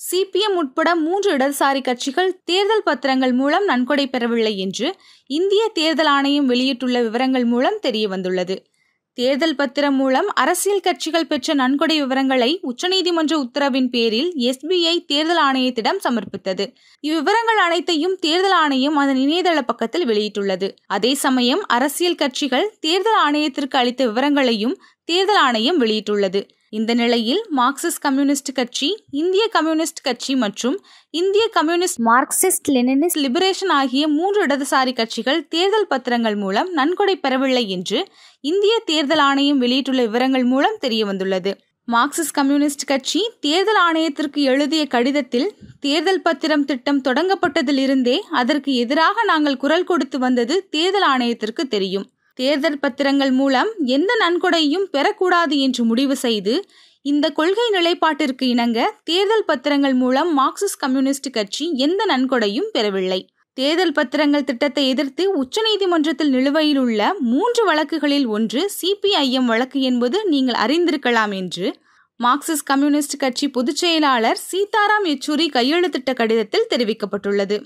CPM உட்பட 3 இடதுசாரி கட்சிகள் தேர்தல் பத்திரங்கள் மூலம் நன்கொடை பெறவில்லை என்று இந்திய தேர்தல் ஆணையம் வெளியிட்டுள்ள விவரங்கள் மூலம் தெரிய வந்துள்ளது. தேர்தல் பத்திரம் மூலம் அரசியல் கட்சிகள் பெற்ற நன்கொடை விவரங்களை உச்சநீதிமன்ற உத்தரவின் பேரில் SBI தேர்தல் ஆணையத்திடம் சமர்ப்பித்தது. இவ்விவரங்கள் அனைத்தையும் தேர்தல் ஆணையம் அதன் இணையதள பக்கத்தில் வெளியிட்டுள்ளது. அதே சமயம் அரசியல் கட்சிகள் தேர்தல் ஆணையத்திற்கு அளித்த விவரங்களையும் தேர்தல் ஆணையம் வெளியிட்டுள்ளது. இந்த நிலையில் மார்க்சிஸ்ட் கம்யூனிஸ்ட் கட்சி, இந்திய கம்யூனிஸ்ட் கட்சி மற்றும் இந்திய கம்யூனிஸ்ட் மார்க்சிஸ்ட் லெனினிஸ்ட் லிபரேஷன் ஆகிய 3 இடதுசாரி கட்சிகள் தேர்தல் பத்திரங்கள் மூலம் நன்கொடை பெறவில்லை என்று இந்திய தேர்தல் ஆணையம் வெளியிட்டுள்ள விவரங்கள் மூலம் தெரிய வந்துள்ளது. மார்க்சிஸ்ட் கம்யூனிஸ்ட் கட்சி தேர்தல் ஆணையத்திற்கு எழுதிய கடிதத்தில், தேர்தல் பத்திரம் திட்டம் தொடங்கப்பட்டதிலிருந்தே அதற்கு எதிராக நாங்கள் குரல் கொடுத்து வந்தது தேர்தல் ஆணையத்திற்கு தெரியும். தேர்தல் பத்திரங்கள் மூலம் எந்த நன்கொடையும் பெறக்கூடாது என்று முடிவு செய்து இந்த கொள்கை நிலைப்பாட்டிற்கு இணங்க தேர்தல் பத்திரங்கள் மூலம் மார்க்சிஸ்ட் கம்யூனிஸ்ட் கட்சி எந்த நன்கொடையும் பெறவில்லை. தேர்தல் பத்திரங்கள் திட்டத்தை எதிர்த்து உச்சநீதிமன்றத்தில் நிலுவையில் உள்ள 3 வழக்குகளில் ஒன்று CPIM வழக்கு என்பது நீங்கள் அறிந்திருக்கலாம் என்று மார்க்சிஸ்ட் கம்யூனிஸ்ட் கட்சி பொதுச் செயலாளர் சீதாராம் யெச்சூரி கையெழுத்திட்ட கடிதத்தில் தெரிவிக்கப்பட்டுள்ளது.